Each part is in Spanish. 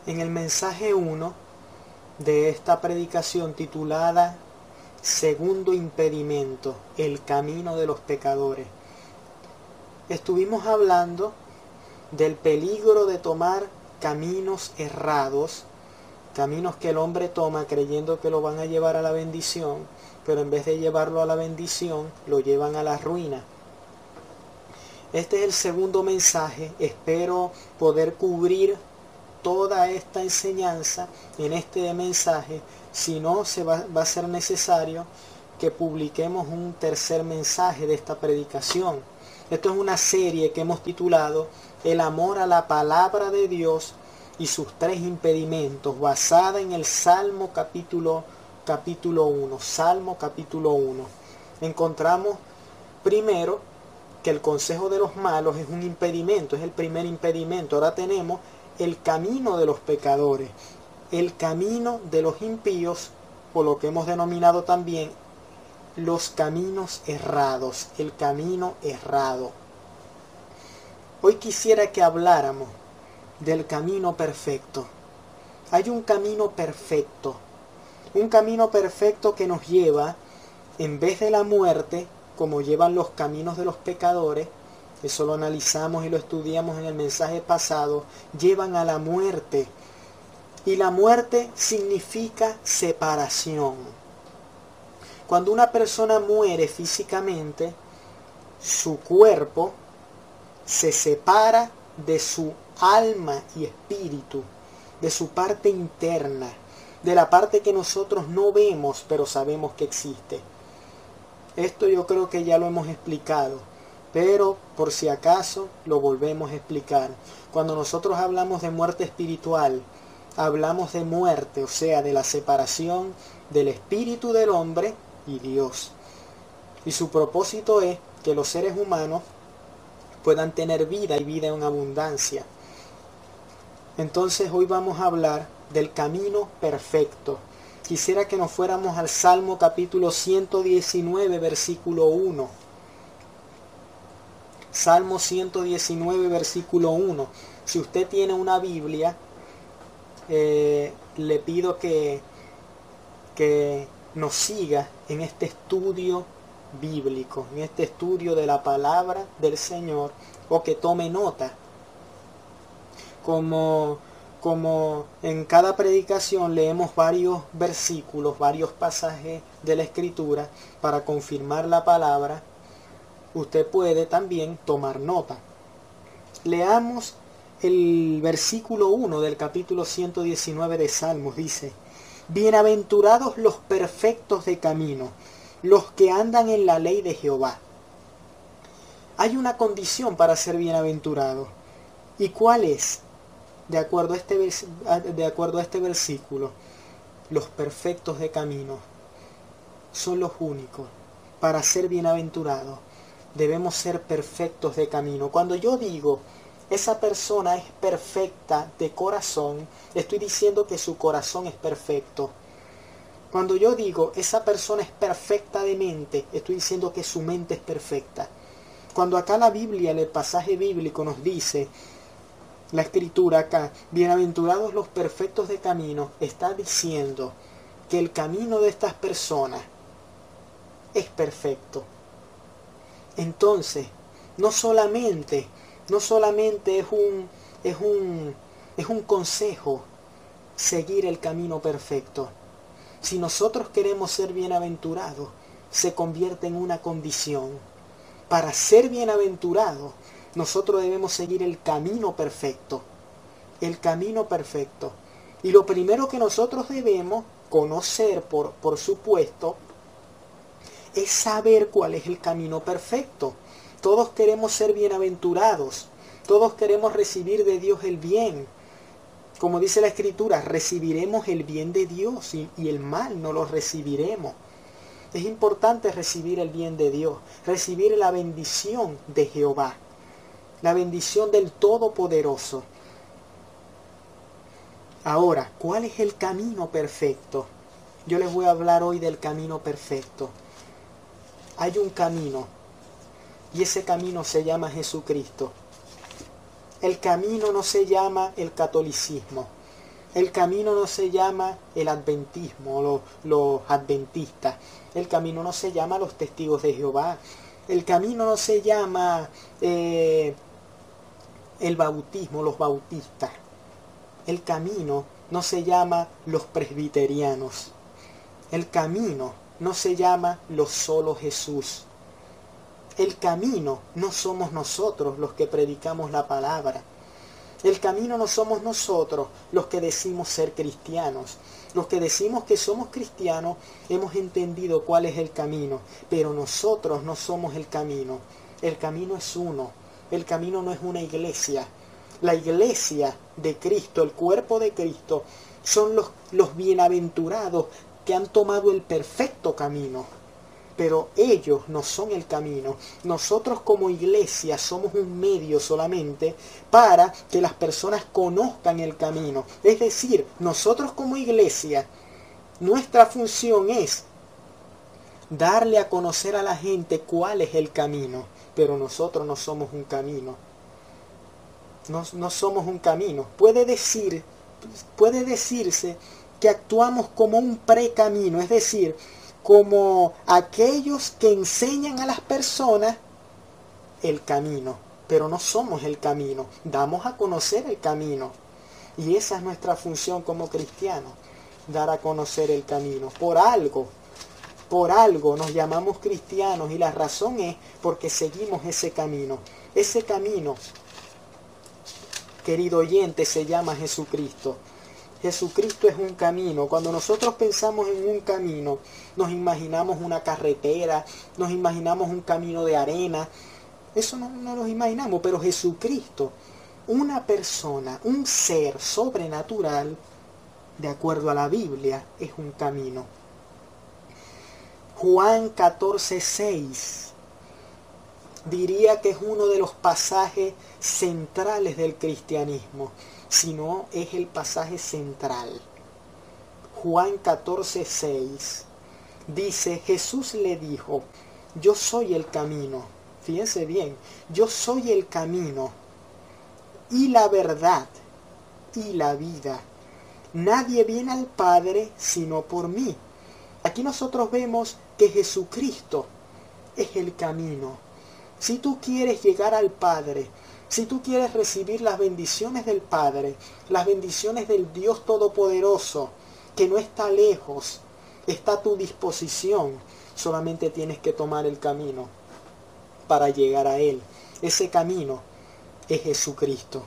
En el mensaje 1 de esta predicación titulada Segundo impedimento, el camino de los pecadores, estuvimos hablando del peligro de tomar caminos errados, caminos que el hombre toma creyendo que lo van a llevar a la bendición, pero en vez de llevarlo a la bendición, lo llevan a la ruina. Este es el segundo mensaje. Espero poder cubrir toda esta enseñanza en este mensaje. Si no, va a ser necesario que publiquemos un tercer mensaje de esta predicación. Esto es una serie que hemos titulado El amor a la palabra de Dios y sus tres impedimentos, basada en el Salmo capítulo 1. Salmo capítulo 1. Encontramos primero que el consejo de los malos es un impedimento, es el primer impedimento. Ahora tenemos el camino de los pecadores, el camino de los impíos, por lo que hemos denominado también los caminos errados, el camino errado. Hoy quisiera que habláramos del camino perfecto. Hay un camino perfecto que nos lleva, en vez de la muerte, como llevan los caminos de los pecadores, eso lo analizamos y lo estudiamos en el mensaje pasado, llevan a la muerte. Y la muerte significa separación. Cuando una persona muere físicamente, su cuerpo se separa de su alma y espíritu, de su parte interna, de la parte que nosotros no vemos, pero sabemos que existe. Esto yo creo que ya lo hemos explicado, pero por si acaso lo volvemos a explicar. Cuando nosotros hablamos de muerte espiritual, hablamos de muerte, o sea, de la separación del espíritu del hombre y Dios. Y su propósito es que los seres humanos puedan tener vida y vida en abundancia. Entonces hoy vamos a hablar del camino perfecto. Quisiera que nos fuéramos al Salmo capítulo 119, versículo 1. Salmo 119, versículo 1. Si usted tiene una Biblia, le pido que nos siga en este estudio bíblico, en este estudio de la palabra del Señor, o que tome nota. Como en cada predicación leemos varios versículos, varios pasajes de la Escritura para confirmar la palabra, usted puede también tomar nota. Leamos el versículo 1 del capítulo 119 de Salmos. Dice: Bienaventurados los perfectos de camino, los que andan en la ley de Jehová. Hay una condición para ser bienaventurado. ¿Y cuál es? De acuerdo a este versículo, los perfectos de camino son los únicos. Para ser bienaventurados debemos ser perfectos de camino. Cuando yo digo esa persona es perfecta de corazón, estoy diciendo que su corazón es perfecto. Cuando yo digo esa persona es perfecta de mente, estoy diciendo que su mente es perfecta. Cuando acá la Biblia, en el pasaje bíblico, nos dice, la Escritura acá, bienaventurados los perfectos de camino, está diciendo que el camino de estas personas es perfecto. Entonces, no solamente es un consejo seguir el camino perfecto. Si nosotros queremos ser bienaventurados, se convierte en una condición. Para ser bienaventurados, nosotros debemos seguir el camino perfecto. El camino perfecto. Y lo primero que nosotros debemos conocer, por supuesto, es saber cuál es el camino perfecto. Todos queremos ser bienaventurados. Todos queremos recibir de Dios el bien. Como dice la Escritura, recibiremos el bien de Dios y el mal no lo recibiremos. Es importante recibir el bien de Dios, recibir la bendición de Jehová, la bendición del Todopoderoso. Ahora, ¿cuál es el camino perfecto? Yo les voy a hablar hoy del camino perfecto. Hay un camino, y ese camino se llama Jesucristo. El camino no se llama el catolicismo. El camino no se llama el adventismo, los adventistas. El camino no se llama los testigos de Jehová. El camino no se llama el bautismo, los bautistas. El camino no se llama los presbiterianos. El camino no se llama los solo Jesús. El camino no somos nosotros los que predicamos la palabra. El camino no somos nosotros los que decimos ser cristianos. Los que decimos que somos cristianos hemos entendido cuál es el camino, pero nosotros no somos el camino. El camino es uno. El camino no es una iglesia. La iglesia de Cristo, el cuerpo de Cristo, son los bienaventurados que han tomado el perfecto camino. Pero ellos no son el camino. Nosotros como iglesia somos un medio solamente para que las personas conozcan el camino. Es decir, nosotros como iglesia, nuestra función es darle a conocer a la gente cuál es el camino. Pero nosotros no somos un camino. No somos un camino. Puede decirse que actuamos como un precamino, es decir, como aquellos que enseñan a las personas el camino, pero no somos el camino, damos a conocer el camino. Y esa es nuestra función como cristianos, dar a conocer el camino. Por algo nos llamamos cristianos y la razón es porque seguimos ese camino. Ese camino, querido oyente, se llama Jesucristo. Jesucristo es un camino. Cuando nosotros pensamos en un camino, nos imaginamos una carretera, nos imaginamos un camino de arena. Eso no lo imaginamos, pero Jesucristo, una persona, un ser sobrenatural, de acuerdo a la Biblia, es un camino. Juan 14:6 diría que es uno de los pasajes centrales del cristianismo. Si no, es el pasaje central. Juan 14:6 dice, Jesús le dijo, yo soy el camino. Fíjense bien, yo soy el camino y la verdad y la vida. Nadie viene al Padre sino por mí. Aquí nosotros vemos que Jesucristo es el camino. Si tú quieres llegar al Padre, si tú quieres recibir las bendiciones del Padre, las bendiciones del Dios Todopoderoso, que no está lejos, está a tu disposición, solamente tienes que tomar el camino para llegar a Él. Ese camino es Jesucristo.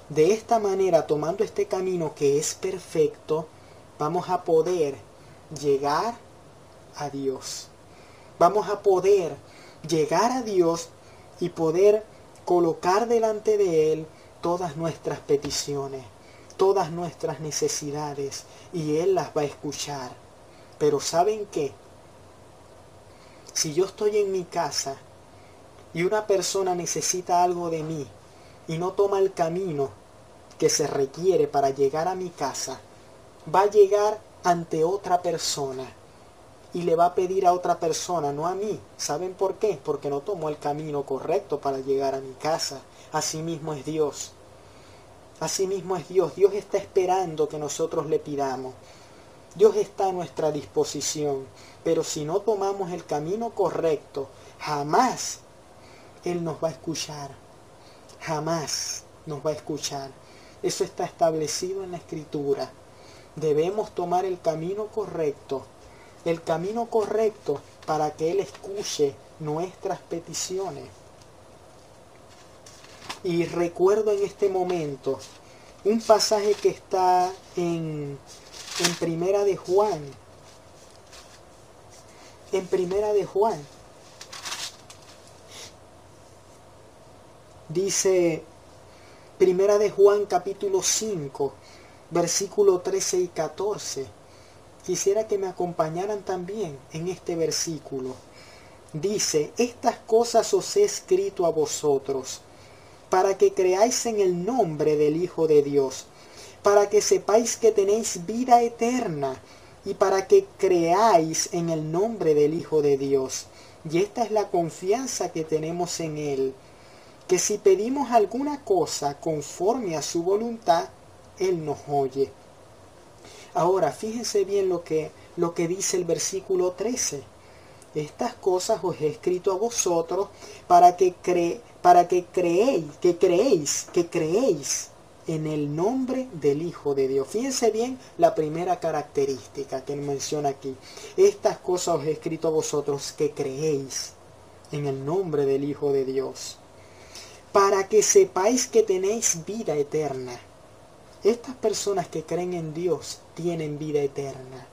De esta manera, tomando este camino que es perfecto, vamos a poder llegar a Dios. Vamos a poder llegar a Dios y poder colocar delante de Él todas nuestras peticiones, todas nuestras necesidades, y Él las va a escuchar. Pero ¿saben qué? Si yo estoy en mi casa y una persona necesita algo de mí y no toma el camino que se requiere para llegar a mi casa, va a llegar ante otra persona y le va a pedir a otra persona, no a mí. ¿Saben por qué? Porque no tomó el camino correcto para llegar a mi casa. Así mismo es Dios. Así mismo es Dios. Dios está esperando que nosotros le pidamos. Dios está a nuestra disposición. Pero si no tomamos el camino correcto, jamás Él nos va a escuchar. Jamás nos va a escuchar. Eso está establecido en la Escritura. Debemos tomar el camino correcto. El camino correcto para que Él escuche nuestras peticiones. Y recuerdo en este momento un pasaje que está en Primera de Juan. En Primera de Juan. Dice Primera de Juan capítulo 5, versículo 13 y 14. Quisiera que me acompañaran también en este versículo. Dice, estas cosas os he escrito a vosotros, para que creáis en el nombre del Hijo de Dios, para que sepáis que tenéis vida eterna, y para que creáis en el nombre del Hijo de Dios. Y esta es la confianza que tenemos en Él, que si pedimos alguna cosa conforme a su voluntad, Él nos oye. Ahora, fíjense bien lo que dice el versículo 13. Estas cosas os he escrito a vosotros para que creéis en el nombre del Hijo de Dios. Fíjense bien la primera característica que menciona aquí. Estas cosas os he escrito a vosotros que creéis en el nombre del Hijo de Dios, para que sepáis que tenéis vida eterna. Estas personas que creen en Dios tienen vida eterna.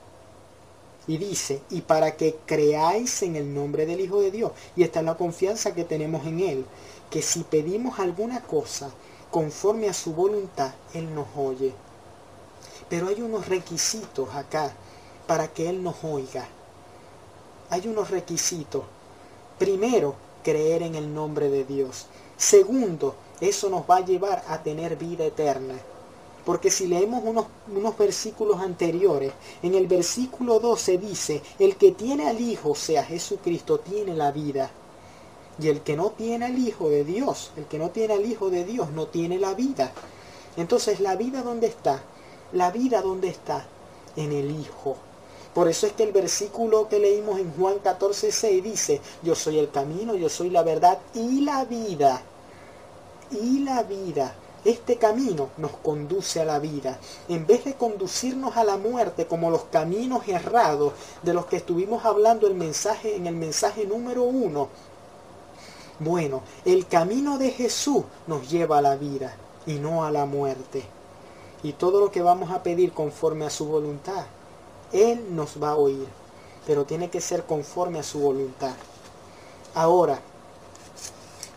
Y dice, y para que creáis en el nombre del Hijo de Dios. Y esta es la confianza que tenemos en Él, que si pedimos alguna cosa conforme a su voluntad, Él nos oye. Pero hay unos requisitos acá para que Él nos oiga. Hay unos requisitos. Primero, creer en el nombre de Dios. Segundo, eso nos va a llevar a tener vida eterna. Porque si leemos unos versículos anteriores, en el versículo 12 dice, el que tiene al Hijo, o sea Jesucristo, tiene la vida. Y el que no tiene al Hijo de Dios, no tiene la vida. Entonces, ¿la vida dónde está? La vida ¿dónde está? En el Hijo. Por eso es que el versículo que leímos en Juan 14:6 dice, yo soy el camino, yo soy la verdad y la vida. Y la vida. Este camino nos conduce a la vida. En vez de conducirnos a la muerte como los caminos errados de los que estuvimos hablando en el mensaje número 1. Bueno, el camino de Jesús nos lleva a la vida y no a la muerte. Y todo lo que vamos a pedir conforme a su voluntad, Él nos va a oír. Pero tiene que ser conforme a su voluntad. Ahora,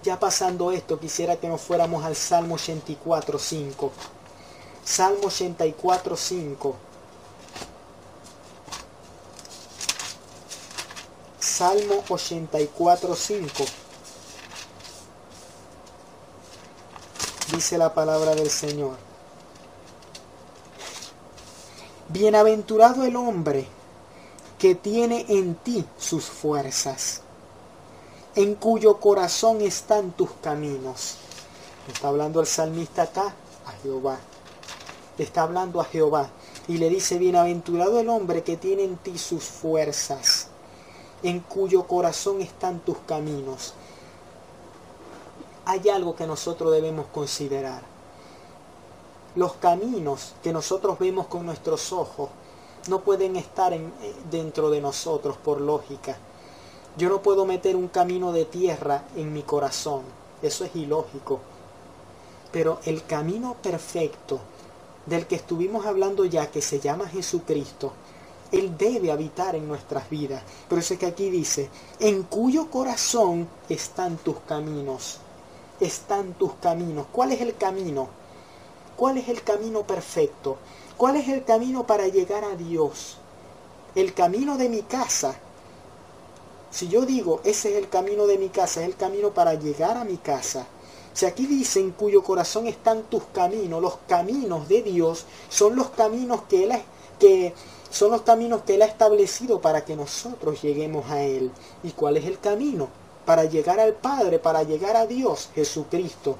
ya pasando esto, quisiera que nos fuéramos al Salmo 84:5. Salmo 84:5. Salmo 84:5. Dice la palabra del Señor. Bienaventurado el hombre que tiene en ti sus fuerzas, en cuyo corazón están tus caminos. Está hablando el salmista acá a Jehová. Está hablando a Jehová. Y le dice, bienaventurado el hombre que tiene en ti sus fuerzas, en cuyo corazón están tus caminos. Hay algo que nosotros debemos considerar. Los caminos que nosotros vemos con nuestros ojos no pueden estar dentro de nosotros por lógica. Yo no puedo meter un camino de tierra en mi corazón. Eso es ilógico. Pero el camino perfecto del que estuvimos hablando ya, que se llama Jesucristo, Él debe habitar en nuestras vidas. Por eso es que aquí dice, en cuyo corazón están tus caminos. Están tus caminos. ¿Cuál es el camino? ¿Cuál es el camino perfecto? ¿Cuál es el camino para llegar a Dios? El camino de mi casa. Si yo digo, ese es el camino de mi casa, es el camino para llegar a mi casa. Si aquí dice, en cuyo corazón están tus caminos, los caminos de Dios son los caminos que Él ha establecido para que nosotros lleguemos a Él. ¿Y cuál es el camino? Para llegar al Padre, para llegar a Dios, Jesucristo.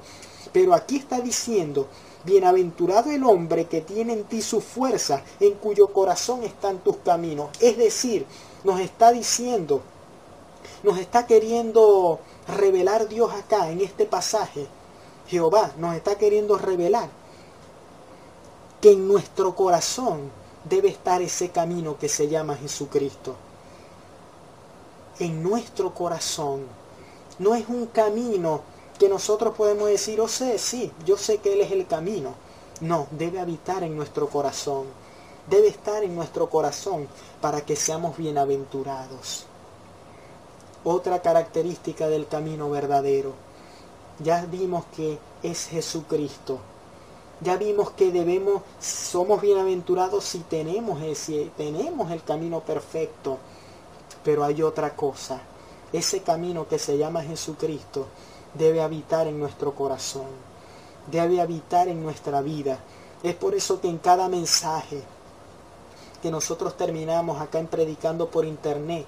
Pero aquí está diciendo, bienaventurado el hombre que tiene en ti su fuerza, en cuyo corazón están tus caminos. Es decir, nos está diciendo, nos está queriendo revelar Dios acá en este pasaje. Jehová nos está queriendo revelar que en nuestro corazón debe estar ese camino que se llama Jesucristo. En nuestro corazón. No es un camino que nosotros podemos decir, sí, yo sé que Él es el camino. No, debe habitar en nuestro corazón. Debe estar en nuestro corazón para que seamos bienaventurados. Otra característica del camino verdadero. Ya vimos que es Jesucristo. Ya vimos que somos bienaventurados si tenemos el camino perfecto. Pero hay otra cosa. Ese camino que se llama Jesucristo debe habitar en nuestro corazón. Debe habitar en nuestra vida. Es por eso que en cada mensaje que nosotros terminamos acá en Predicando por Internet,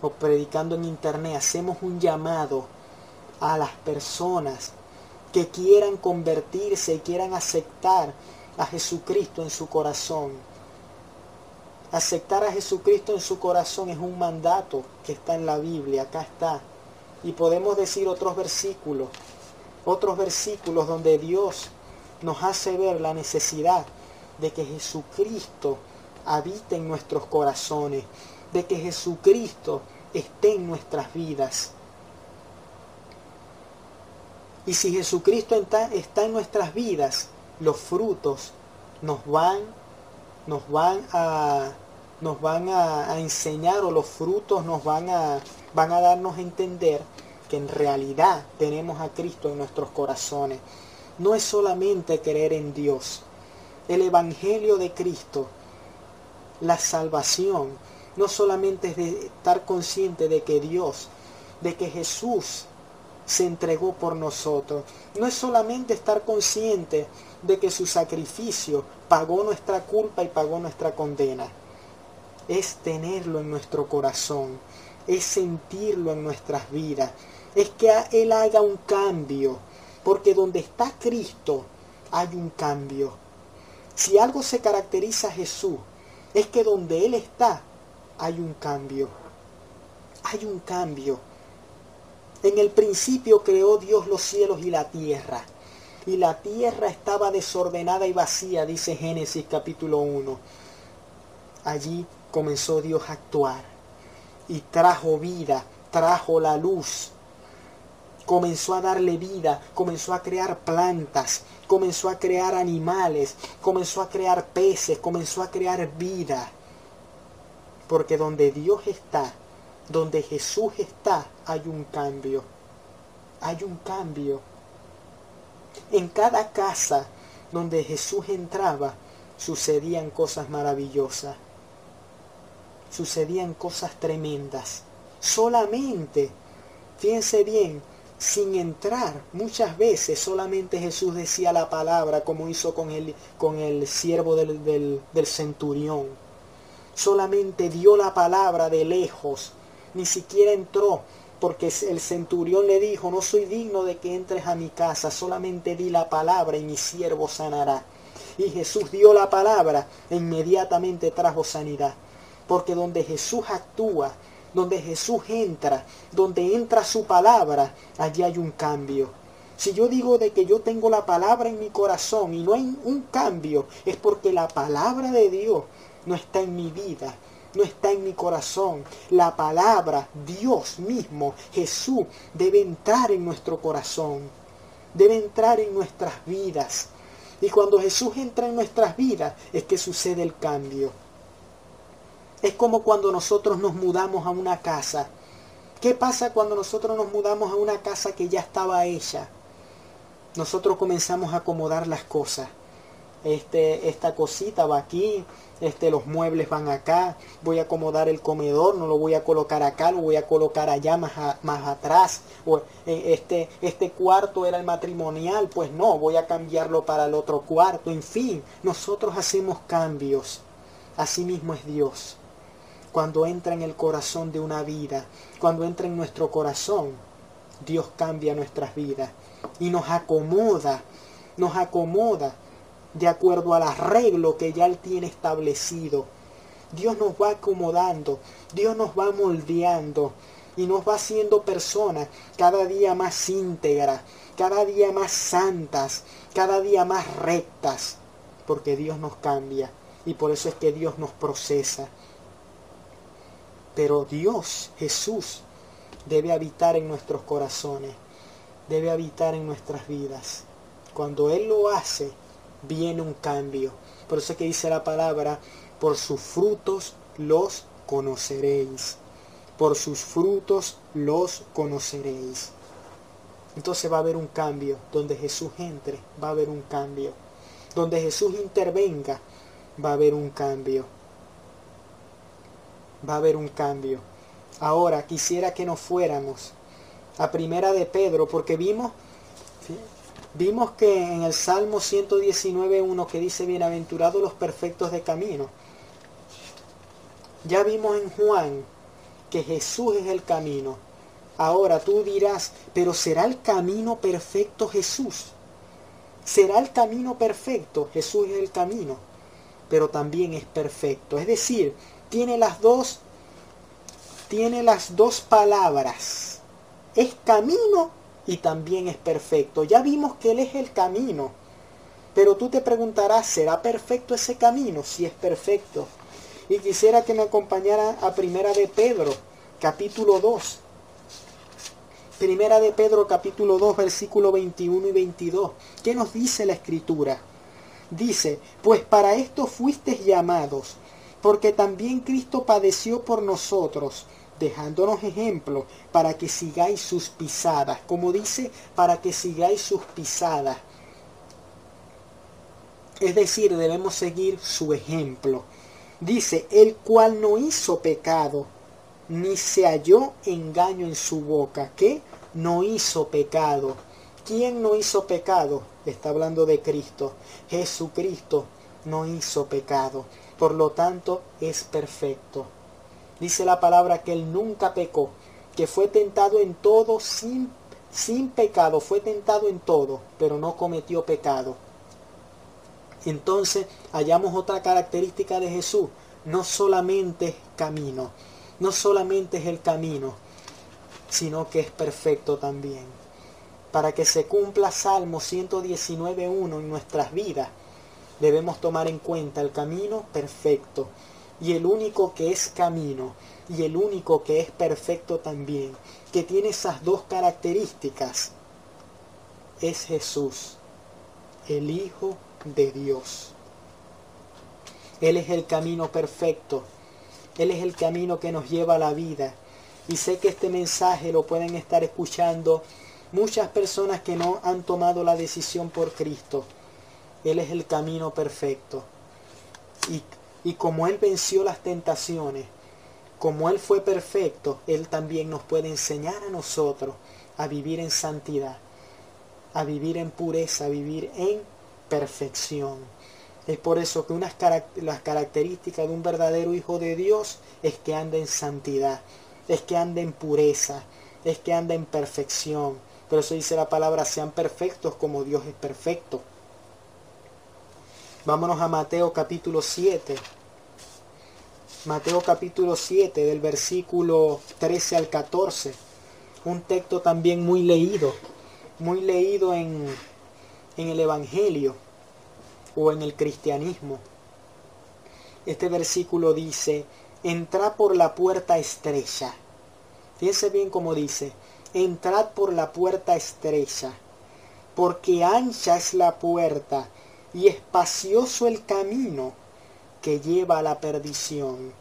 o predicando en Internet, hacemos un llamado a las personas que quieran convertirse y quieran aceptar a Jesucristo en su corazón. Aceptar a Jesucristo en su corazón es un mandato que está en la Biblia, acá está. Y podemos decir otros versículos donde Dios nos hace ver la necesidad de que Jesucristo habite en nuestros corazones, de que Jesucristo esté en nuestras vidas. Y si Jesucristo está en nuestras vidas, los frutos nos van a enseñar, o los frutos van a darnos a entender que en realidad tenemos a Cristo en nuestros corazones. No es solamente creer en Dios. El Evangelio de Cristo, la salvación, no solamente es de estar consciente de que Jesús se entregó por nosotros. No es solamente estar consciente de que su sacrificio pagó nuestra culpa y pagó nuestra condena. Es tenerlo en nuestro corazón, es sentirlo en nuestras vidas, es que Él haga un cambio, porque donde está Cristo hay un cambio. Si algo se caracteriza a Jesús, es que donde Él está hay un cambio. Hay un cambio. En el principio creó Dios los cielos y la tierra estaba desordenada y vacía, dice Génesis capítulo 1. Allí comenzó Dios a actuar y trajo vida, trajo la luz, comenzó a darle vida, comenzó a crear plantas, comenzó a crear animales, comenzó a crear peces, comenzó a crear vida. Porque donde Dios está, donde Jesús está, hay un cambio. Hay un cambio. En cada casa donde Jesús entraba, sucedían cosas maravillosas. Sucedían cosas tremendas. Solamente, fíjense bien, sin entrar, muchas veces solamente Jesús decía la palabra, como hizo con el siervo del centurión. Solamente dio la palabra de lejos, ni siquiera entró, porque el centurión le dijo: no soy digno de que entres a mi casa, solamente di la palabra y mi siervo sanará. Y Jesús dio la palabra e inmediatamente trajo sanidad. Porque donde Jesús actúa, donde Jesús entra, donde entra su palabra, allí hay un cambio. Si yo digo de que yo tengo la palabra en mi corazón y no hay un cambio, es porque la palabra de Dios no está en mi vida, no está en mi corazón. La palabra, Dios mismo, Jesús, debe entrar en nuestro corazón, debe entrar en nuestras vidas. Y cuando Jesús entra en nuestras vidas, es que sucede el cambio. Es como cuando nosotros nos mudamos a una casa. ¿Qué pasa cuando nosotros nos mudamos a una casa que ya estaba hecha? Nosotros comenzamos a acomodar las cosas. Esta cosita va aquí, los muebles van acá, voy a acomodar el comedor, no lo voy a colocar acá, lo voy a colocar allá más atrás. O este cuarto era el matrimonial, pues no, voy a cambiarlo para el otro cuarto. En fin, nosotros hacemos cambios. Así mismo es Dios. Cuando entra en el corazón de una vida, cuando entra en nuestro corazón, Dios cambia nuestras vidas y nos acomoda de acuerdo al arreglo que ya Él tiene establecido. Dios nos va acomodando, Dios nos va moldeando y nos va haciendo personas cada día más íntegras, cada día más santas, cada día más rectas, porque Dios nos cambia y por eso es que Dios nos procesa. Pero Dios, Jesús, debe habitar en nuestros corazones, debe habitar en nuestras vidas. Cuando Él lo hace, viene un cambio. Por eso es que dice la palabra: por sus frutos los conoceréis. Por sus frutos los conoceréis. Entonces va a haber un cambio. Donde Jesús entre, va a haber un cambio. Donde Jesús intervenga, va a haber un cambio. Va a haber un cambio. Ahora quisiera que nos fuéramos a Primera de Pedro, porque vimos que en el Salmo 119:1 que dice: bienaventurados los perfectos de camino. Ya vimos en Juan que Jesús es el camino. Ahora tú dirás: pero ¿será el camino perfecto Jesús? ¿Será el camino perfecto? Jesús es el camino. pero también es perfecto. Es decir, tiene las dos palabras. Es camino y también es perfecto. Ya vimos que Él es el camino. Pero tú te preguntarás, ¿será perfecto ese camino? Si es perfecto. Y quisiera que me acompañara a Primera de Pedro, capítulo 2. Primera de Pedro, capítulo 2, versículo 21 y 22. ¿Qué nos dice la Escritura? Dice, pues para esto fuisteis llamados, porque también Cristo padeció por nosotros, dejándonos ejemplo, para que sigáis sus pisadas. Como dice, para que sigáis sus pisadas. Es decir, debemos seguir su ejemplo. Dice, el cual no hizo pecado, ni se halló engaño en su boca. ¿Qué? No hizo pecado. ¿Quién no hizo pecado? Está hablando de Cristo. Jesucristo no hizo pecado. Por lo tanto, es perfecto. Dice la palabra que Él nunca pecó, que fue tentado en todo sin pecado. Fue tentado en todo, pero no cometió pecado. Entonces hallamos otra característica de Jesús. No solamente es camino, no solamente es el camino, sino que es perfecto también. Para que se cumpla Salmo 119.1 en nuestras vidas, debemos tomar en cuenta el camino perfecto. Y el único que es camino, y el único que es perfecto también, que tiene esas dos características, es Jesús, el Hijo de Dios. Él es el camino perfecto. Él es el camino que nos lleva a la vida. Y sé que este mensaje lo pueden estar escuchando muchas personas que no han tomado la decisión por Cristo. Él es el camino perfecto. Y como Él venció las tentaciones, como Él fue perfecto, Él también nos puede enseñar a nosotros a vivir en santidad, a vivir en pureza, a vivir en perfección. Es por eso que las características de un verdadero hijo de Dios es que anda en santidad, es que anda en pureza, es que anda en perfección. Por eso dice la palabra, sean perfectos como Dios es perfecto. Vámonos a Mateo capítulo 7. Mateo capítulo 7 del versículo 13 al 14. Un texto también muy leído en el Evangelio o en el cristianismo. Este versículo dice, entrad por la puerta estrecha. Fíjense bien cómo dice, entrad por la puerta estrecha, porque ancha es la puerta y espacioso el camino que lleva a la perdición,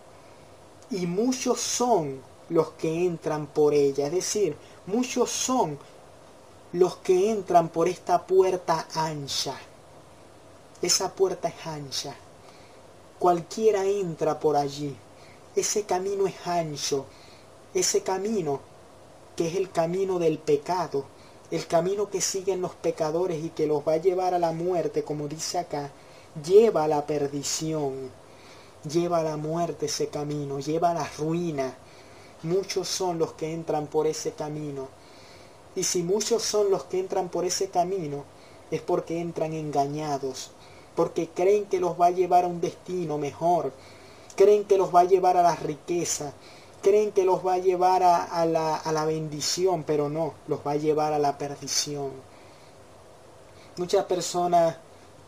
y muchos son los que entran por ella. Es decir, muchos son los que entran por esta puerta ancha. Esa puerta es ancha. Cualquiera entra por allí. Ese camino es ancho. Ese camino que es el camino del pecado. El camino que siguen los pecadores y que los va a llevar a la muerte, como dice acá. Lleva a la perdición. Lleva a la muerte ese camino. Lleva a la ruina. Muchos son los que entran por ese camino. Y si muchos son los que entran por ese camino, es porque entran engañados. Porque creen que los va a llevar a un destino mejor, creen que los va a llevar a la riqueza, creen que los va a llevar a la bendición, pero no, los va a llevar a la perdición. Muchas personas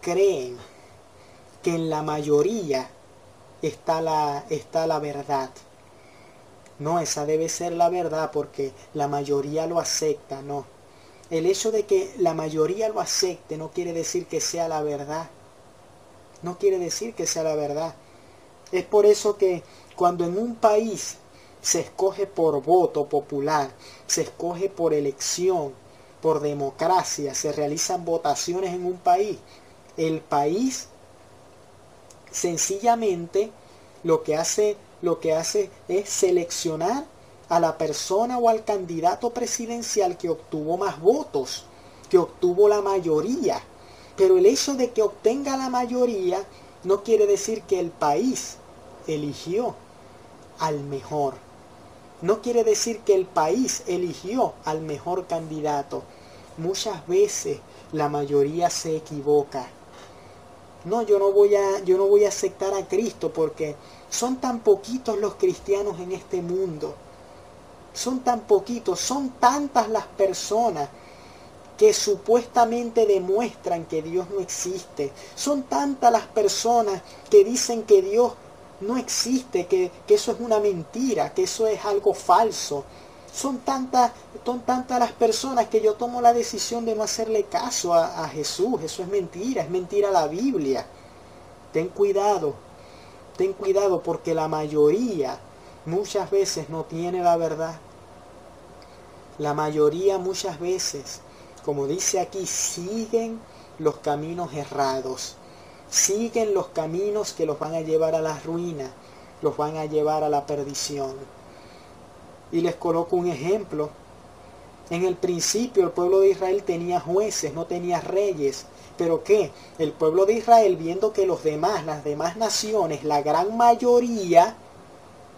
creen que en la mayoría está la verdad. No, esa debe ser la verdad porque la mayoría lo acepta, no. El hecho de que la mayoría lo acepte no quiere decir que sea la verdad. No quiere decir que sea la verdad. Es por eso que cuando en un país se escoge por voto popular, se escoge por elección, por democracia, se realizan votaciones en un país, el país sencillamente lo que hace es seleccionar a la persona o al candidato presidencial que obtuvo más votos, que obtuvo la mayoría. Pero el hecho de que obtenga la mayoría no quiere decir que el país eligió al mejor. No quiere decir que el país eligió al mejor candidato. Muchas veces la mayoría se equivoca. No, yo no voy a aceptar a Cristo porque son tan poquitos los cristianos en este mundo. Son tan poquitos, son tantas las personas que supuestamente demuestran que Dios no existe. Son tantas las personas que dicen que Dios no existe, que eso es una mentira, que eso es algo falso. Son tantas las personas que yo tomo la decisión de no hacerle caso a Jesús. Eso es mentira la Biblia. Ten cuidado porque la mayoría muchas veces no tiene la verdad. La mayoría muchas veces, como dice aquí, siguen los caminos errados. Siguen los caminos que los van a llevar a la ruina, los van a llevar a la perdición. Y les coloco un ejemplo. En el principio el pueblo de Israel tenía jueces, no tenía reyes. ¿Pero qué? El pueblo de Israel, viendo que las demás naciones, la gran mayoría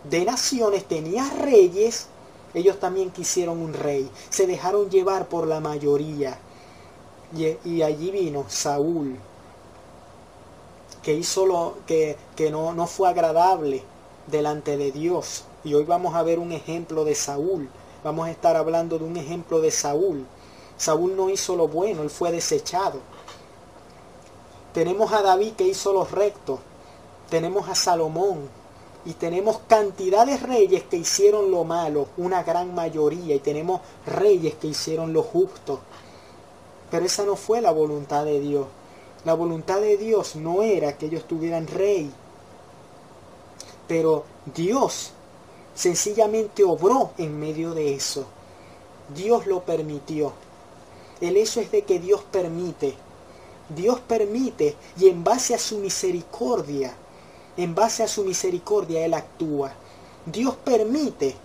de naciones tenía reyes, ellos también quisieron un rey. Se dejaron llevar por la mayoría. Y allí vino Saúl, que hizo lo que no fue agradable delante de Dios. Y hoy vamos a ver un ejemplo de Saúl. Vamos a estar hablando de un ejemplo de Saúl. Saúl no hizo lo bueno, él fue desechado. Tenemos a David que hizo lo recto. Tenemos a Salomón. Y tenemos cantidad de reyes que hicieron lo malo, una gran mayoría. Y tenemos reyes que hicieron lo justo. Pero esa no fue la voluntad de Dios. La voluntad de Dios no era que ellos tuvieran rey. Pero Dios sencillamente obró en medio de eso. Dios lo permitió. El hecho es de que Dios permite. Dios permite y en base a su misericordia, Él actúa. Dios permite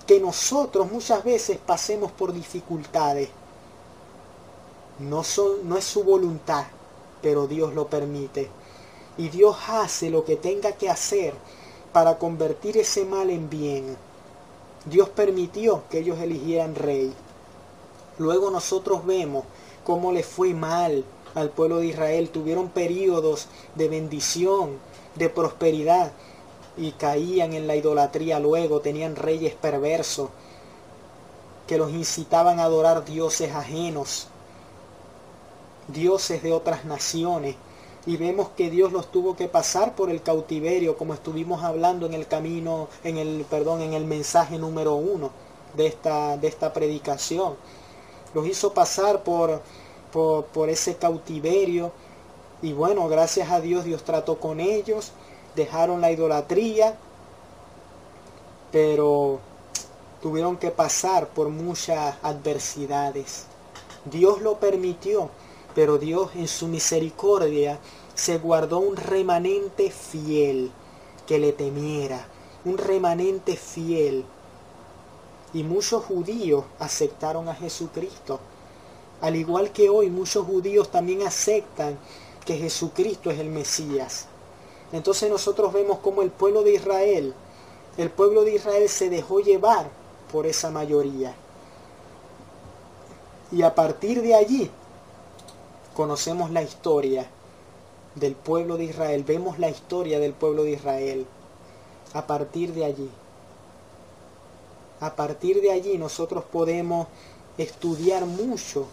que nosotros muchas veces pasemos por dificultades. No es su voluntad, pero Dios lo permite. Y Dios hace lo que tenga que hacer para convertir ese mal en bien. Dios permitió que ellos eligieran rey. Luego nosotros vemos cómo le fue mal al pueblo de Israel. Tuvieron períodos de bendición, de prosperidad, y caían en la idolatría luego. Tenían reyes perversos que los incitaban a adorar dioses ajenos, dioses de otras naciones. Y vemos que Dios los tuvo que pasar por el cautiverio, como estuvimos hablando en el mensaje número 1 de esta predicación. Los hizo pasar por ese cautiverio. Y bueno, gracias a Dios, Dios trató con ellos, dejaron la idolatría, pero tuvieron que pasar por muchas adversidades. Dios lo permitió, pero Dios en su misericordia se guardó un remanente fiel que le temiera, un remanente fiel. Y muchos judíos aceptaron a Jesucristo. Al igual que hoy muchos judíos también aceptan que Jesucristo es el Mesías. Entonces nosotros vemos cómo el pueblo de Israel se dejó llevar por esa mayoría. Y a partir de allí conocemos la historia del pueblo de Israel, vemos la historia del pueblo de Israel. A partir de allí nosotros podemos estudiar mucho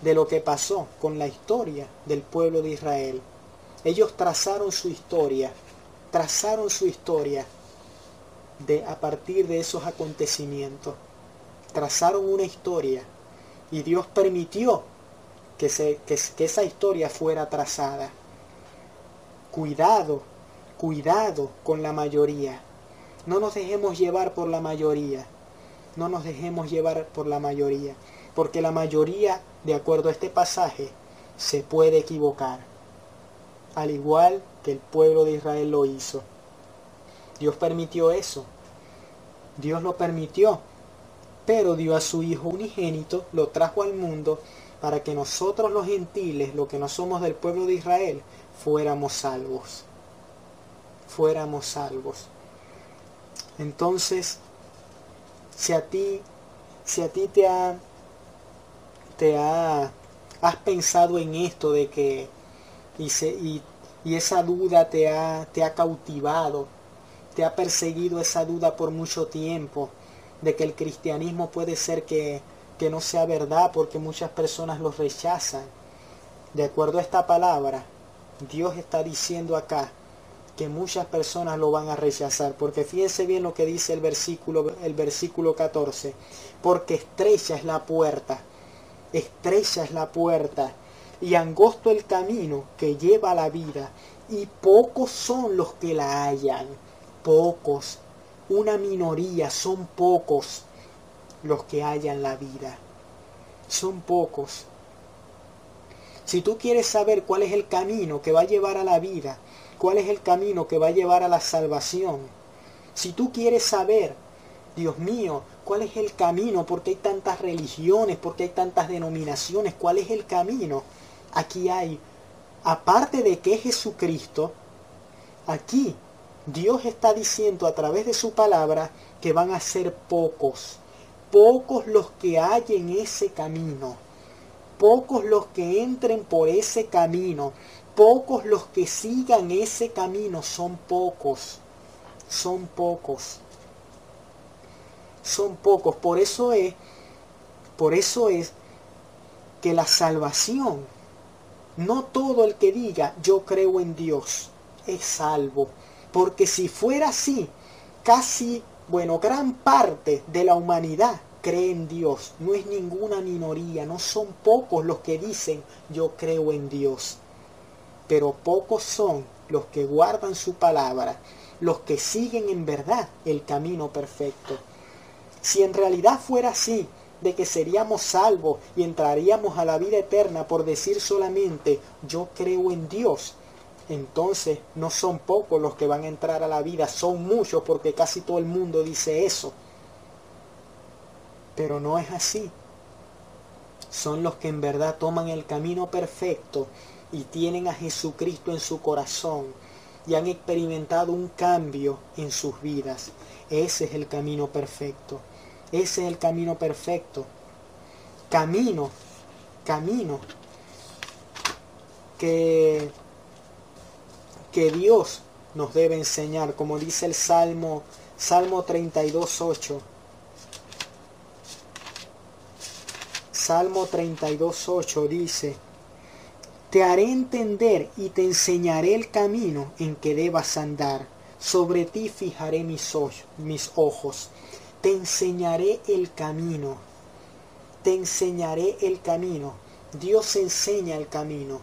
de lo que pasó con la historia del pueblo de Israel. Ellos trazaron su historia a partir de esos acontecimientos. Trazaron una historia y Dios permitió que esa historia fuera trazada. Cuidado con la mayoría. No nos dejemos llevar por la mayoría. Porque la mayoría, de acuerdo a este pasaje, se puede equivocar. Al igual que el pueblo de Israel lo hizo. Dios permitió eso. Dios lo permitió. Pero dio a su Hijo unigénito, lo trajo al mundo para que nosotros los gentiles, los que no somos del pueblo de Israel, fuéramos salvos. Entonces, si a ti te ha ¿Has pensado en esto de que y esa duda te ha cautivado, te ha perseguido esa duda por mucho tiempo, de que el cristianismo puede ser que no sea verdad porque muchas personas lo rechazan? De acuerdo a esta palabra, Dios está diciendo acá que muchas personas lo van a rechazar, porque fíjense bien lo que dice el versículo 14, porque estrecha es la puerta y angosto el camino que lleva a la vida, y pocos son los que la hallan. Pocos, una minoría, son pocos los que hallan la vida. Son pocos. Si tú quieres saber cuál es el camino que va a llevar a la vida, cuál es el camino que va a llevar a la salvación, si tú quieres saber, Dios mío, cuál es el camino, porque hay tantas religiones, porque hay tantas denominaciones, cuál es el camino, aquí hay, aparte de que es Jesucristo, aquí Dios está diciendo a través de su palabra que van a ser pocos los que hallen ese camino. Pocos los que entren por ese camino, pocos los que sigan ese camino, son pocos, son pocos, son pocos. Por eso es que la salvación, no todo el que diga yo creo en Dios es salvo, porque si fuera así, gran parte de la humanidad cree en Dios. No es ninguna minoría, no son pocos los que dicen yo creo en Dios, pero pocos son los que guardan su palabra, los que siguen en verdad el camino perfecto. Si en realidad fuera así, de que seríamos salvos y entraríamos a la vida eterna por decir solamente yo creo en Dios, entonces no son pocos los que van a entrar a la vida, son muchos, porque casi todo el mundo dice eso. Pero no es así. Son los que en verdad toman el camino perfecto y tienen a Jesucristo en su corazón y han experimentado un cambio en sus vidas. Ese es el camino perfecto. Ese es el camino perfecto. Camino que Dios nos debe enseñar, como dice el Salmo 32:8. Salmo 32:8 dice: te haré entender y te enseñaré el camino en que debas andar. Sobre ti fijaré mis ojos. Te enseñaré el camino. Te enseñaré el camino. Dios enseña el camino.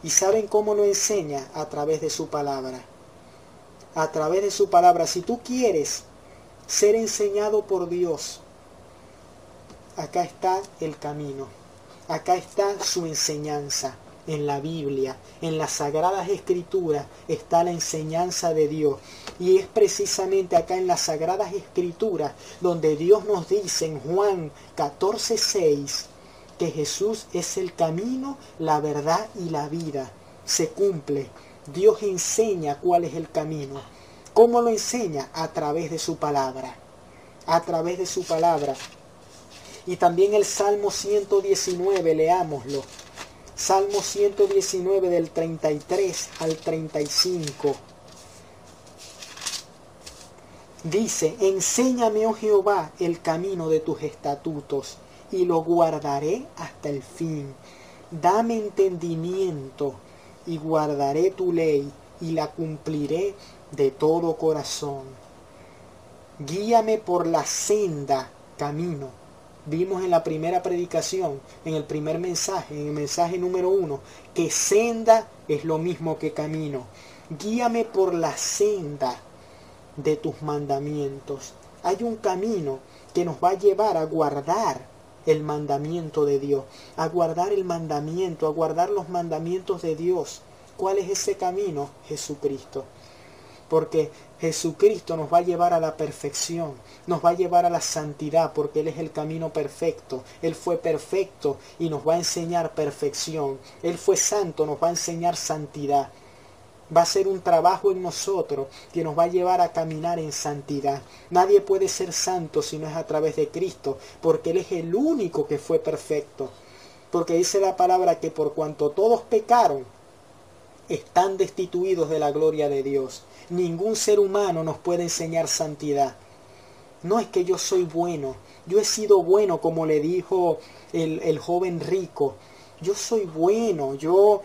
¿Y saben cómo lo enseña? A través de su palabra. A través de su palabra. Si tú quieres ser enseñado por Dios, acá está el camino. Acá está su enseñanza. En la Biblia, en las Sagradas Escrituras, está la enseñanza de Dios. Y es precisamente acá en las Sagradas Escrituras donde Dios nos dice en Juan 14:6 que Jesús es el camino, la verdad y la vida. Se cumple. Dios enseña cuál es el camino. ¿Cómo lo enseña? A través de su palabra. A través de su palabra. Y también el Salmo 119, leámoslo. Salmo 119 del 33 al 35. Dice: enséñame, oh Jehová, el camino de tus estatutos, y lo guardaré hasta el fin. Dame entendimiento, y guardaré tu ley, y la cumpliré de todo corazón. Guíame por la senda, camino. Vimos en la primera predicación, en el primer mensaje, en el mensaje número 1, que senda es lo mismo que camino. Guíame por la senda de tus mandamientos. Hay un camino que nos va a llevar a guardar el mandamiento de Dios, a guardar el mandamiento, a guardar los mandamientos de Dios. ¿Cuál es ese camino? Jesucristo. Porque Jesucristo nos va a llevar a la perfección, nos va a llevar a la santidad, porque Él es el camino perfecto. Él fue perfecto y nos va a enseñar perfección. Él fue santo, nos va a enseñar santidad. Va a ser un trabajo en nosotros que nos va a llevar a caminar en santidad. Nadie puede ser santo si no es a través de Cristo, porque Él es el único que fue perfecto. Porque dice la palabra que por cuanto todos pecaron, están destituidos de la gloria de Dios. Ningún ser humano nos puede enseñar santidad. No es que yo soy bueno, yo he sido bueno, como le dijo el joven rico. Yo soy bueno, yo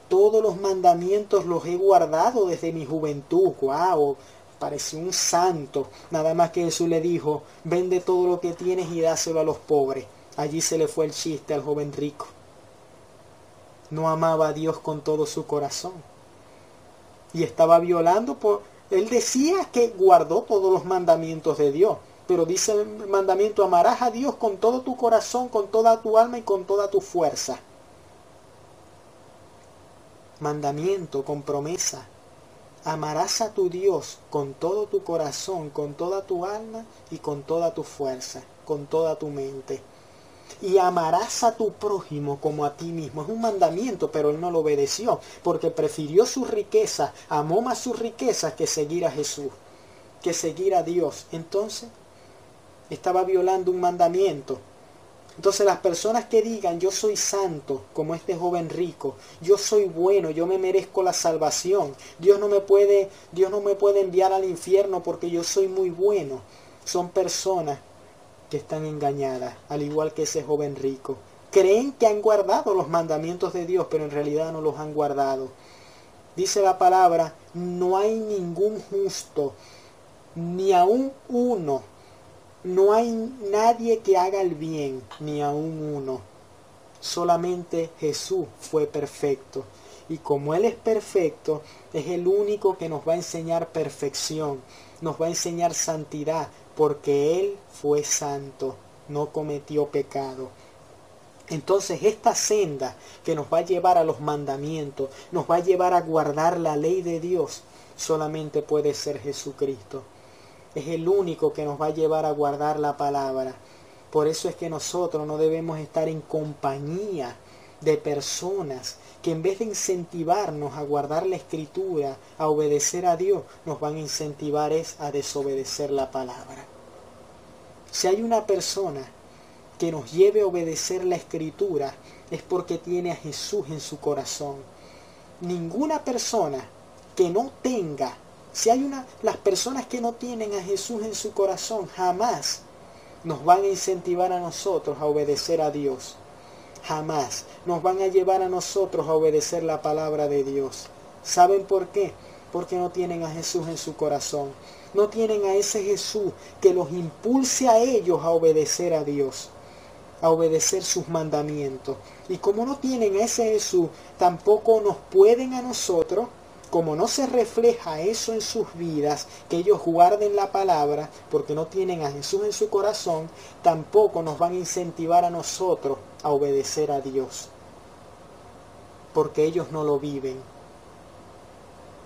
todos los mandamientos los he guardado desde mi juventud. ¡Wow! Pareció un santo. Nada más que Jesús le dijo, vende todo lo que tienes y dáselo a los pobres. Allí se le fue el chiste al joven rico. No amaba a Dios con todo su corazón. Y estaba violando Él decía que guardó todos los mandamientos de Dios. Pero dice el mandamiento, amarás a Dios con todo tu corazón, con toda tu alma y con toda tu fuerza. Mandamiento con promesa. Amarás a tu Dios con todo tu corazón, con toda tu alma y con toda tu fuerza, con toda tu mente. Y amarás a tu prójimo como a ti mismo. Es un mandamiento, pero él no lo obedeció, porque prefirió su riqueza, amó más sus riquezas que seguir a Jesús, que seguir a Dios. Entonces, estaba violando un mandamiento. Entonces las personas que digan, yo soy santo, como este joven rico, yo soy bueno, yo me merezco la salvación, Dios no me puede enviar al infierno porque yo soy muy bueno, son personas que están engañadas, al igual que ese joven rico. Creen que han guardado los mandamientos de Dios, pero en realidad no los han guardado. Dice la palabra, no hay ningún justo, ni aun uno. No hay nadie que haga el bien, ni aun uno. Solamente Jesús fue perfecto. Y como Él es perfecto, es el único que nos va a enseñar perfección, nos va a enseñar santidad, porque Él fue santo, no cometió pecado. Entonces esta senda que nos va a llevar a los mandamientos, nos va a llevar a guardar la ley de Dios, solamente puede ser Jesucristo. Es el único que nos va a llevar a guardar la palabra. Por eso es que nosotros no debemos estar en compañía de personas que en vez de incentivarnos a guardar la Escritura, a obedecer a Dios, nos van a incentivar a desobedecer la palabra. Si hay una persona que nos lleve a obedecer la Escritura, es porque tiene a Jesús en su corazón. Ninguna persona que no tenga, las personas que no tienen a Jesús en su corazón, jamás nos van a incentivar a nosotros a obedecer a Dios. Jamás nos van a llevar a nosotros a obedecer la palabra de Dios. ¿Saben por qué? Porque no tienen a Jesús en su corazón. No tienen a ese Jesús que los impulse a ellos a obedecer a Dios, a obedecer sus mandamientos. Y como no tienen a ese Jesús, tampoco nos pueden a nosotros, como no se refleja eso en sus vidas, que ellos guarden la palabra, porque no tienen a Jesús en su corazón, tampoco nos van a incentivar a nosotros a obedecer a Dios, porque ellos no lo viven.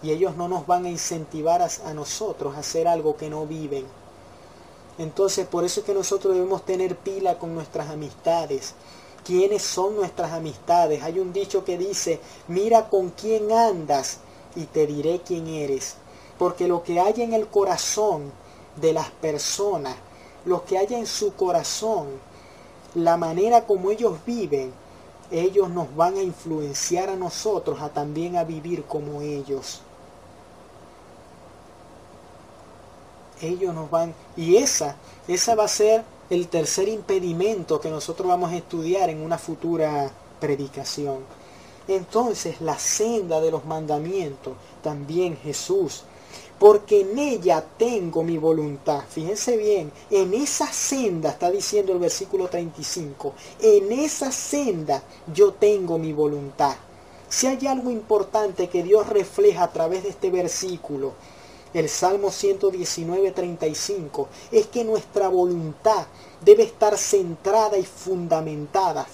Y ellos no nos van a incentivar a nosotros a hacer algo que no viven. Entonces, por eso es que nosotros debemos tener pila con nuestras amistades. ¿Quiénes son nuestras amistades? Hay un dicho que dice, mira con quién andas y te diré quién eres. Porque lo que hay en el corazón de las personas, lo que hay en su corazón, la manera como ellos viven, ellos nos van a influenciar a nosotros a también a vivir como ellos. Ellos nos van, y esa va a ser el tercer impedimento que nosotros vamos a estudiar en una futura predicación. Entonces, la senda de los mandamientos, también Jesús, porque en ella tengo mi voluntad. Fíjense bien, en esa senda, está diciendo el versículo 35, en esa senda yo tengo mi voluntad. Si hay algo importante que Dios refleja a través de este versículo, el Salmo 119, 35, es que nuestra voluntad debe estar centrada y fundamentada,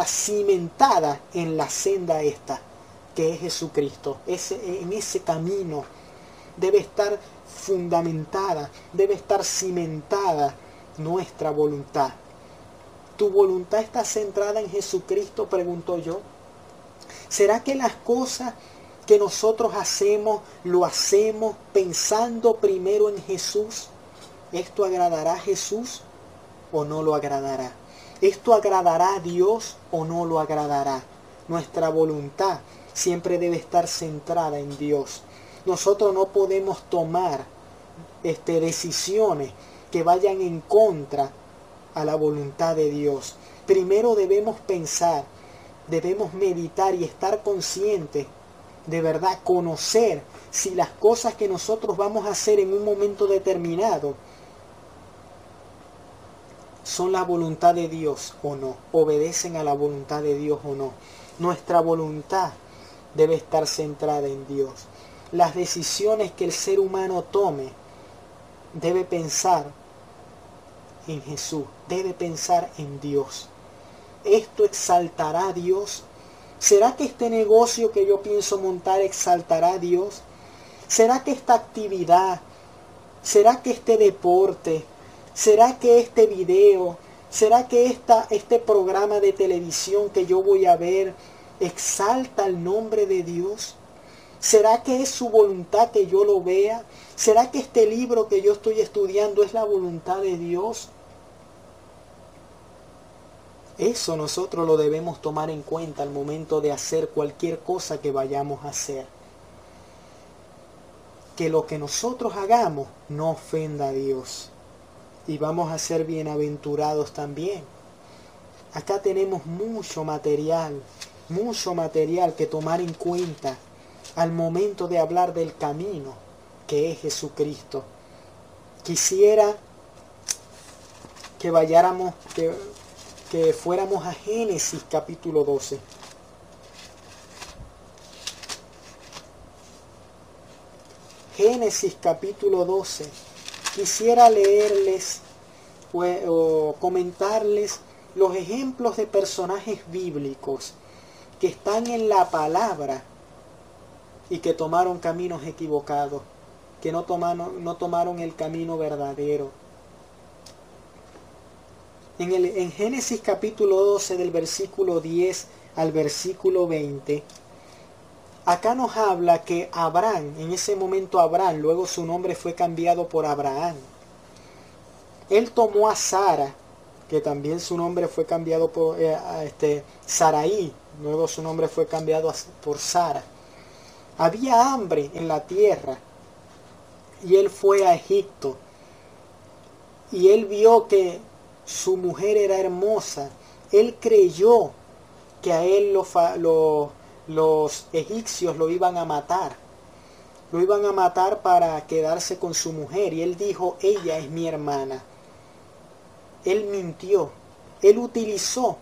cimentada en la senda esta, que es Jesucristo. En ese camino debe estar fundamentada, debe estar cimentada nuestra voluntad. ¿Tu voluntad está centrada en Jesucristo?, pregunto yo. ¿Será que las cosas que nosotros hacemos, lo hacemos pensando primero en Jesús? ¿Esto agradará a Jesús o no lo agradará? ¿Esto agradará a Dios o no lo agradará? Nuestra voluntad siempre debe estar centrada en Dios. Nosotros no podemos tomar decisiones que vayan en contra a la voluntad de Dios. Primero debemos pensar, debemos meditar y estar conscientes, de verdad conocer si las cosas que nosotros vamos a hacer en un momento determinado son la voluntad de Dios o no, obedecen a la voluntad de Dios o no. Nuestra voluntad debe estar centrada en Dios. Las decisiones que el ser humano tome debe pensar en Jesús, debe pensar en Dios. ¿Esto exaltará a Dios? ¿Será que este negocio que yo pienso montar exaltará a Dios? ¿Será que esta actividad, será que este deporte, será que este video, será que este programa de televisión que yo voy a ver exalta el nombre de Dios? ¿Será que es su voluntad que yo lo vea? ¿Será que este libro que yo estoy estudiando es la voluntad de Dios? Eso nosotros lo debemos tomar en cuenta al momento de hacer cualquier cosa que vayamos a hacer. Que lo que nosotros hagamos no ofenda a Dios. Y vamos a ser bienaventurados también. Acá tenemos mucho material que tomar en cuenta al momento de hablar del camino que es Jesucristo. Quisiera que que fuéramos a Génesis capítulo 12. Génesis capítulo 12. Quisiera leerles o comentarles los ejemplos de personajes bíblicos que están en la palabra y que tomaron caminos equivocados, que no tomaron el camino verdadero. En Génesis capítulo 12 del versículo 10 al versículo 20, acá nos habla que Abraham, en ese momento Abraham, luego su nombre fue cambiado por Abraham. Él tomó a Sara, que también su nombre fue cambiado por Sarai, luego su nombre fue cambiado por Sara. Había hambre en la tierra y él fue a Egipto y él vio que su mujer era hermosa. Él creyó que a él los egipcios lo iban a matar. Lo iban a matar para quedarse con su mujer. Y él dijo, ella es mi hermana. Él mintió. Él utilizó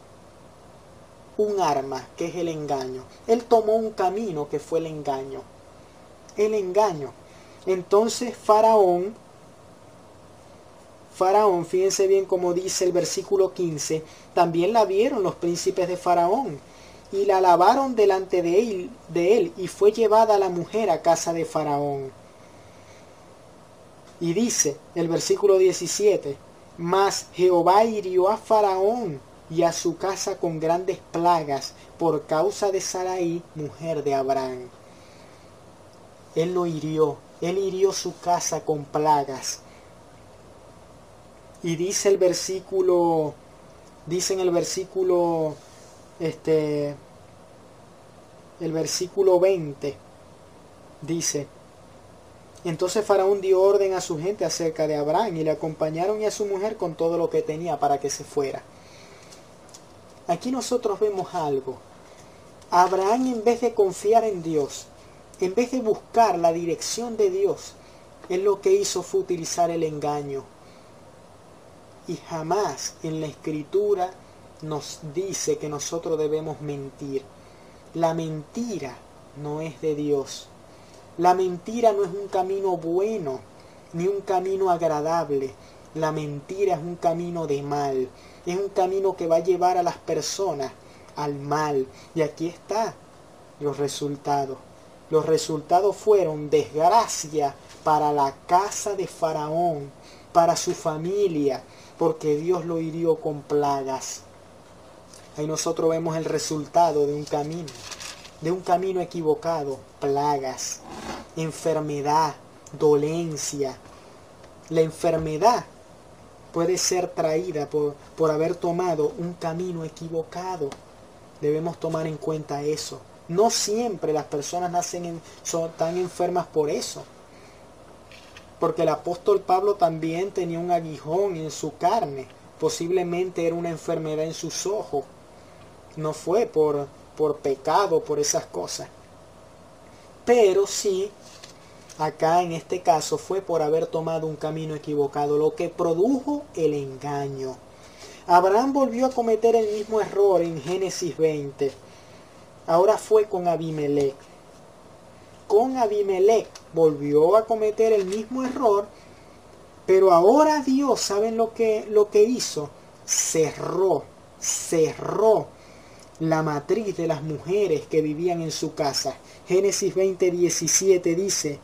un arma, que es el engaño. Él tomó un camino que fue el engaño. El engaño. Entonces Faraón, fíjense bien como dice el versículo 15, también la vieron los príncipes de Faraón y la alabaron delante de él y fue llevada la mujer a casa de Faraón. Y dice el versículo 17, mas Jehová hirió a Faraón y a su casa con grandes plagas por causa de Sarai, mujer de Abraham. Él lo hirió, él hirió su casa con plagas. Y dice en el versículo 20, dice, entonces Faraón dio orden a su gente acerca de Abraham y le acompañaron y a su mujer con todo lo que tenía para que se fuera. Aquí nosotros vemos algo. Abraham, en vez de confiar en Dios, en vez de buscar la dirección de Dios, él lo que hizo fue utilizar el engaño. Y jamás en la Escritura nos dice que nosotros debemos mentir. La mentira no es de Dios. La mentira no es un camino bueno, ni un camino agradable. La mentira es un camino de mal. Es un camino que va a llevar a las personas al mal. Y aquí están los resultados. Los resultados fueron desgracia para la casa de Faraón, para su familia, porque Dios lo hirió con plagas. Ahí nosotros vemos el resultado de un camino equivocado, plagas, enfermedad, dolencia. La enfermedad puede ser traída por haber tomado un camino equivocado. Debemos tomar en cuenta eso. No siempre las personas son tan enfermas por eso. Porque el apóstol Pablo también tenía un aguijón en su carne. Posiblemente era una enfermedad en sus ojos. No fue por pecado, por esas cosas. Pero sí, acá en este caso fue por haber tomado un camino equivocado, lo que produjo el engaño. Abraham volvió a cometer el mismo error en Génesis 20. Ahora fue con Abimelech. Con Abimelech volvió a cometer el mismo error, pero ahora Dios, ¿saben lo que hizo? Cerró la matriz de las mujeres que vivían en su casa. Génesis 20:17 dice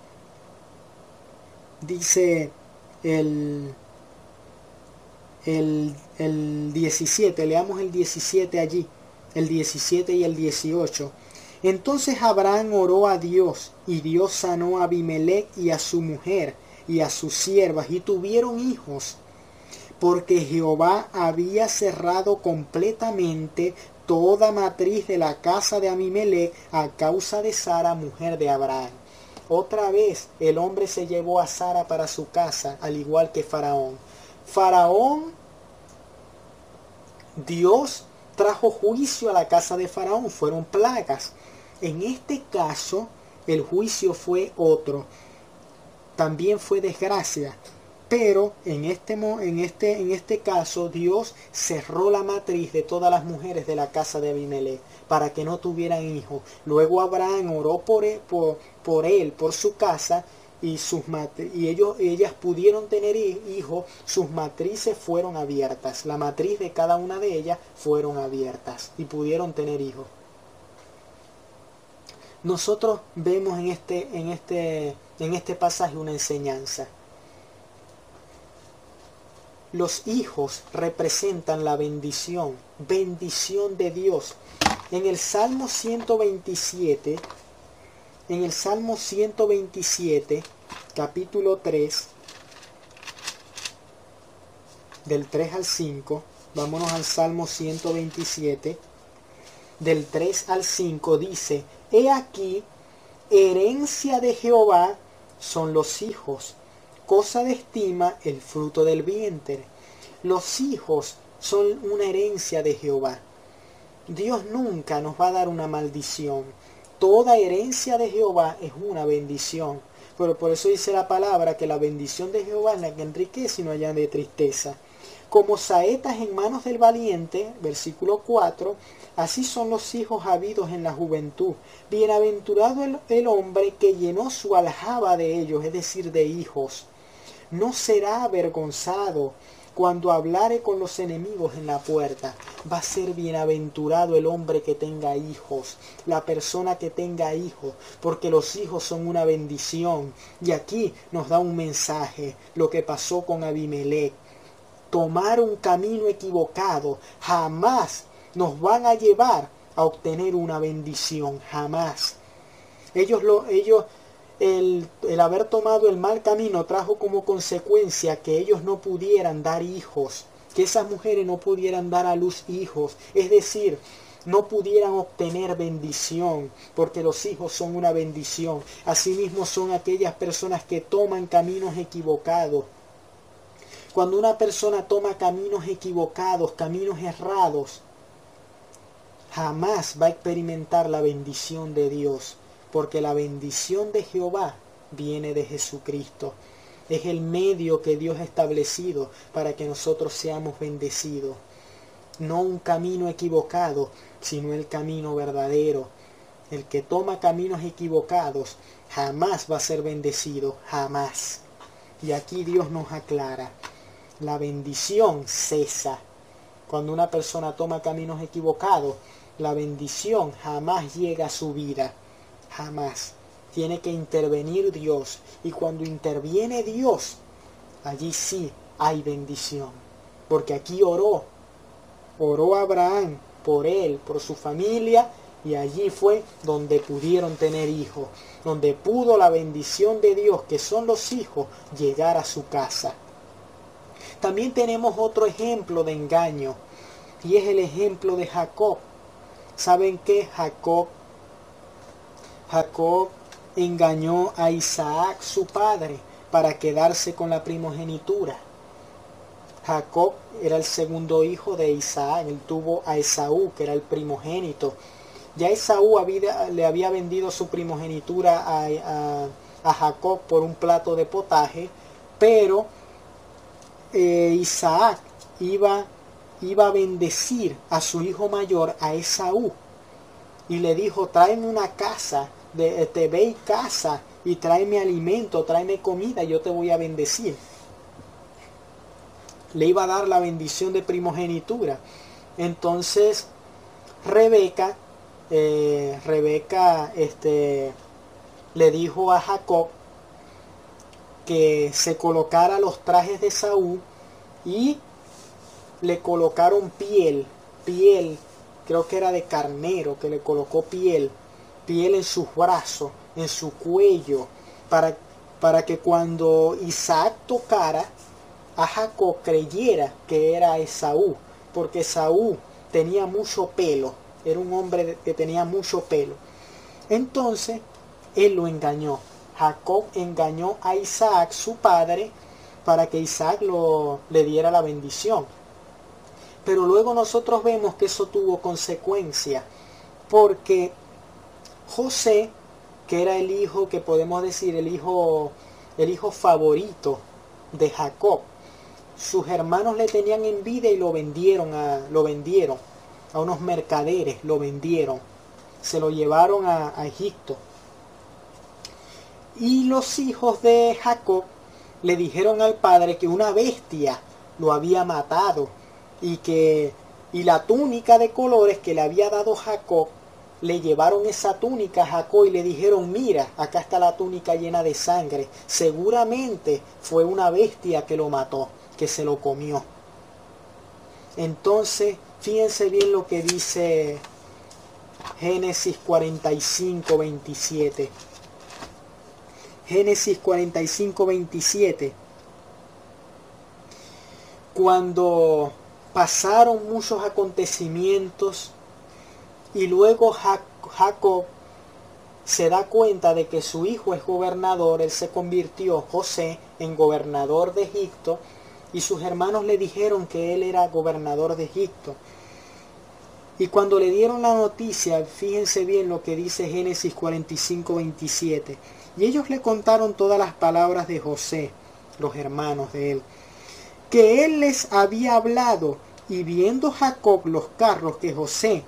el 17, leamos el 17 allí, el 17 y el 18. Entonces Abraham oró a Dios, y Dios sanó a Abimelech y a su mujer y a sus siervas, y tuvieron hijos, porque Jehová había cerrado completamente toda matriz de la casa de Abimelech a causa de Sara, mujer de Abraham. Otra vez el hombre se llevó a Sara para su casa, al igual que Faraón. Dios trajo juicio a la casa de Faraón, fueron plagas. En este caso, el juicio fue otro. También fue desgracia. Pero en este caso, Dios cerró la matriz de todas las mujeres de la casa de Abimelech para que no tuvieran hijos. Luego Abraham oró por él, por su casa, y ellas pudieron tener hijos. Sus matrices fueron abiertas. La matriz de cada una de ellas fueron abiertas y pudieron tener hijos. Nosotros vemos en este pasaje una enseñanza. Los hijos representan la bendición de Dios. En el Salmo 127, capítulo 3, del 3 al 5, vámonos al Salmo 127, del 3 al 5, dice: He aquí, herencia de Jehová son los hijos, cosa de estima el fruto del vientre. Los hijos son una herencia de Jehová. Dios nunca nos va a dar una maldición. Toda herencia de Jehová es una bendición. Pero por eso dice la palabra que la bendición de Jehová es la que enriquece y no añade tristeza. Como saetas en manos del valiente, versículo 4, así son los hijos habidos en la juventud. Bienaventurado el hombre que llenó su aljaba de ellos, es decir, de hijos. No será avergonzado cuando hablare con los enemigos en la puerta. Va a ser bienaventurado el hombre que tenga hijos, la persona que tenga hijos, porque los hijos son una bendición. Y aquí nos da un mensaje, lo que pasó con Abimelech. Tomar un camino equivocado jamás nos van a llevar a obtener una bendición, jamás. El haber tomado el mal camino trajo como consecuencia que ellos no pudieran dar hijos, que esas mujeres no pudieran dar a luz hijos, es decir, no pudieran obtener bendición, porque los hijos son una bendición. Asimismo son aquellas personas que toman caminos equivocados. Cuando una persona toma caminos equivocados, caminos errados, jamás va a experimentar la bendición de Dios. Porque la bendición de Jehová viene de Jesucristo. Es el medio que Dios ha establecido para que nosotros seamos bendecidos. No un camino equivocado, sino el camino verdadero. El que toma caminos equivocados jamás va a ser bendecido, jamás. Y aquí Dios nos aclara. La bendición cesa. Cuando una persona toma caminos equivocados, la bendición jamás llega a su vida. Jamás. Tiene que intervenir Dios. Y cuando interviene Dios, allí sí hay bendición. Porque aquí oró Abraham por él, por su familia, y allí fue donde pudieron tener hijos. Donde pudo la bendición de Dios, que son los hijos, llegar a su casa. También tenemos otro ejemplo de engaño, y es el ejemplo de Jacob. ¿Saben qué? Jacob engañó a Isaac, su padre, para quedarse con la primogenitura. Jacob era el segundo hijo de Isaac. Él tuvo a Esaú, que era el primogénito. Ya Esaú le había vendido su primogenitura a Jacob por un plato de potaje, pero Isaac iba a bendecir a su hijo mayor, a Esaú, y le dijo: tráeme una casa, ve y casa, y tráeme alimento, tráeme comida, yo te voy a bendecir. Le iba a dar la bendición de primogenitura. Entonces Rebeca le dijo a Jacob que se colocara los trajes de Saúl, y le colocaron piel, creo que era de carnero, que le colocó piel en sus brazos, en su cuello, para que cuando Isaac tocara a Jacob creyera que era Esaú, porque Esaú tenía mucho pelo, era un hombre que tenía mucho pelo. Entonces él lo engañó. Jacob engañó a Isaac, su padre, para que Isaac le diera la bendición. Pero luego nosotros vemos que eso tuvo consecuencia, porque José, que era el hijo, que podemos decir el hijo favorito de Jacob, sus hermanos le tenían envidia y lo vendieron a unos mercaderes, se lo llevaron a Egipto. Y los hijos de Jacob le dijeron al padre que una bestia lo había matado, y la túnica de colores que le había dado Jacob, le llevaron esa túnica a Jacob y le dijeron: mira, acá está la túnica llena de sangre, seguramente fue una bestia que lo mató, que se lo comió. Entonces fíjense bien lo que dice Génesis 45, 27. Génesis 45, 27. Cuando pasaron muchos acontecimientos y luego Jacob se da cuenta de que su hijo es gobernador, él se convirtió, José, en gobernador de Egipto, y sus hermanos le dijeron que él era gobernador de Egipto. Y cuando le dieron la noticia, fíjense bien lo que dice Génesis 45, 27. Y ellos le contaron todas las palabras de José, los hermanos de él, que él les había hablado. Y viendo Jacob los carros que José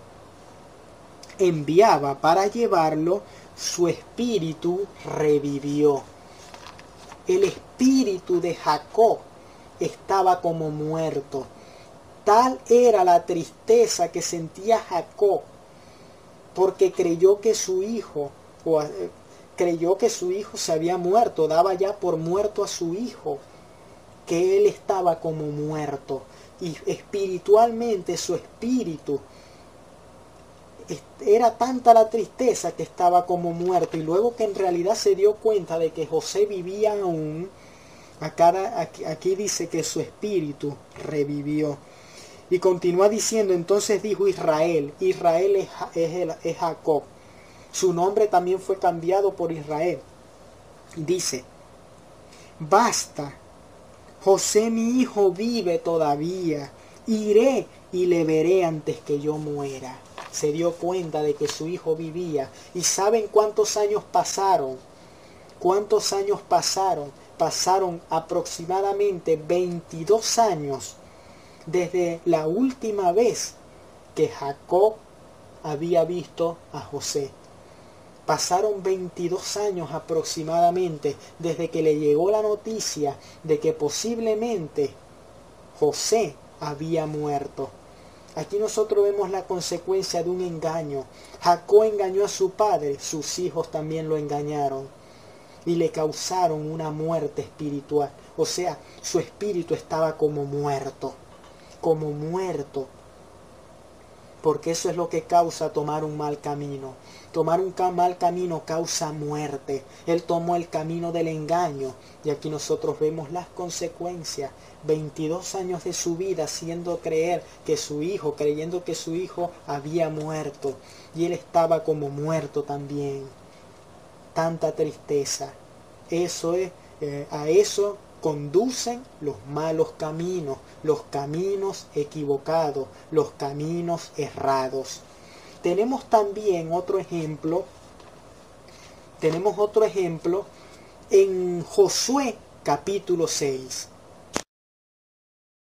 enviaba para llevarlo, su espíritu revivió. El espíritu de Jacob estaba como muerto. Tal era la tristeza que sentía Jacob, porque creyó que su hijo se había muerto, daba ya por muerto a su hijo, que él estaba como muerto, y espiritualmente su espíritu, era tanta la tristeza que estaba como muerto. Y luego que en realidad se dio cuenta de que José vivía aún, aquí dice que su espíritu revivió. Y continúa diciendo: entonces dijo Israel es Jacob, su nombre también fue cambiado por Israel. Dice: basta, José mi hijo vive todavía, iré y le veré antes que yo muera. Se dio cuenta de que su hijo vivía. ¿Y saben cuántos años pasaron? ¿Cuántos años pasaron? Pasaron aproximadamente 22 años desde la última vez que Jacob había visto a José. Pasaron 22 años aproximadamente desde que le llegó la noticia de que posiblemente José había muerto. Aquí nosotros vemos la consecuencia de un engaño. Jacob engañó a su padre, sus hijos también lo engañaron y le causaron una muerte espiritual. O sea, su espíritu estaba como muerto, como muerto. porque eso es lo que causa tomar un mal camino. Tomar un mal camino causa muerte. Él tomó el camino del engaño y aquí nosotros vemos las consecuencias. 22 años de su vida creyendo que su hijo había muerto y él estaba como muerto también. Tanta tristeza. A eso conducen los malos caminos, los caminos equivocados, los caminos errados. Tenemos también otro ejemplo en Josué capítulo 6.